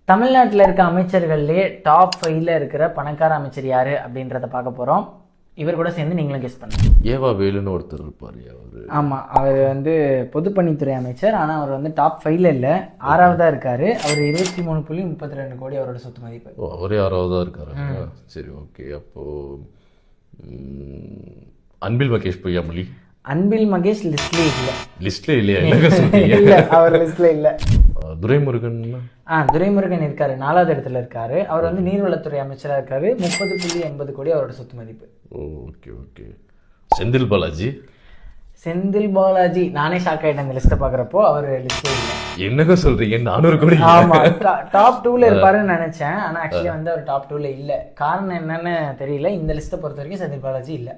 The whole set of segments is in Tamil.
தமிழ்நாட்டில் இருக்க அமைச்சர்கள்லேயே டாப் 5ல இருக்கிற பணக்கார அமைச்சர் யாரு அப்படின்றத பார்க்க போகிறோம். இவர் கூட சேர்ந்து நீங்களும் கெஸ் பண்ணுங்க. ஏவா வேலுன்னு ஒருத்தர் இருப்பார். அவர் ஆமாம், அவர் வந்து பொதுப்பணித்துறை அமைச்சர். ஆனால் அவர் வந்து டாப் 5ல இல்லை, 6வதாக இருக்காரு. அவர் 23.32 கோடி அவரோட சொத்து மதிப்பு. ஓ, அவரே 6வதா இருக்காரு. சரி, ஓகே. அப்போ அன்பில் மகேஷ் பொய்யாமொழி. அன்பில் மகேஷ் லிஸ்ட்ல இல்லையா? என்ன சொல்றீங்க? இல்லை, அவர் லிஸ்ட்ல இல்லை. துரைமுருகன். துரைமுருகன் இருக்காரு, 4வது இடத்துல இருக்காரு. அவர் வந்து நீர்வளத்துறை அமைச்சராக இருக்காரு. 30.80 கோடி அவரோட சொத்து மதிப்பு. Okay okay. செந்தில் பாலாஜி. செந்தில் பாலாஜி, நானே ஷாக் ஆயிட்டேன் இந்த லிஸ்ட்டை பார்க்குறப்போ. அவர் லிஸ்டே இல்லை. என்னங்க சொல்றீங்க? 400 கோடி. ஆமா, டாப் 2ல இருப்பாருன்னு நினைச்சேன். ஆனா ஆக்சுவலி வந்து அவர் டாப் 2ல இல்ல. காரணம் என்னன்னு தெரியல. இந்த லிஸ்ட்டை பொறுத்த வரைக்கும் செந்தில் பாலாஜி இல்ல.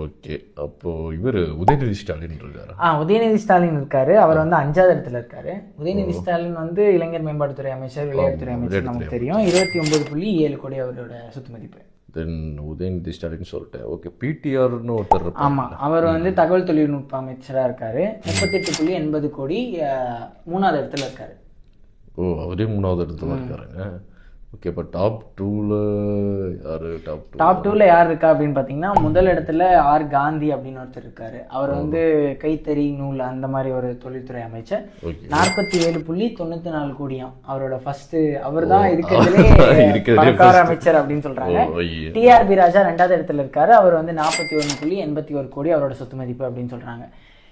ஓகே. அப்போ இவர் உதயநிதி ஸ்டாலின் இருக்காரு. உதயநிதி ஸ்டாலின் இருக்காரு. அவர் வந்து 5வது இடத்துல இருக்காரு. உதயநிதி ஸ்டாலின் வந்து இளைஞர் மேம்பாட்டுத்துறை அமைச்சர், விளையாட்டுத்துறை அமைச்சர், நமக்கு தெரியும். 29.7 கோடி அவரோட சொத்து மதிப்பு. தென் உதயநிதி ஸ்டாலின் சொல்லிட்டேன். ஓகே. பிடிஆர்னு ஒருத்தர். ஆமா, அவர் வந்து தகவல் தொழில்நுட்ப அமைச்சரா இருக்காரு. 38.80 கோடி 3வது இடத்துல இருக்காரு. ஓ, அவரே 3வது இடத்துல இருக்காருங்க. ஓகே. இப்போ டாப் 2ல யார்? டாப் 2ல யார் இருக்கா அப்படின்னு பார்த்தீங்கன்னா, முதல் இடத்துல ஆர் காந்தி அப்படின்னு ஒருத்தர் இருக்காரு. அவர் வந்து கைத்தறி நூல் அந்த மாதிரி ஒரு தொழில்துறை அமைச்சர். 47.94 கோடியாம் அவரோட ஃபர்ஸ்ட். அவர் தான் இருக்கிறதுலே பணக்கார அமைச்சர் அப்படின்னு சொல்றாங்க. டிஆர்பி ராஜா 2வது இடத்துல இருக்காரு. அவர் வந்து 41.81 கோடி அவரோட சொத்து மதிப்பு அப்படின்னு சொல்றாங்க.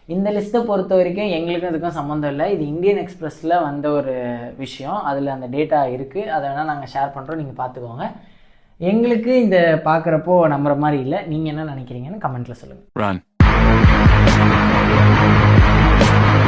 இந்த லிஸ்ட்டை பொறுத்த வரைக்கும் எங்களுக்கும் இதுக்கும் சம்மந்தம் இல்லை. இது இந்தியன் எக்ஸ்பிரஸில் வந்த ஒரு விஷயம். அதில் அந்த டேட்டா இருக்குது. அதை வேணால் நாங்கள் ஷேர் பண்ணுறோம், நீங்கள் பார்த்துக்கோங்க. எங்களுக்கு இந்த பார்க்குறப்போ நம்புற மாதிரி இல்லை. நீங்கள் என்ன நினைக்கிறீங்கன்னு கமெண்ட்டில் சொல்லுங்கள்.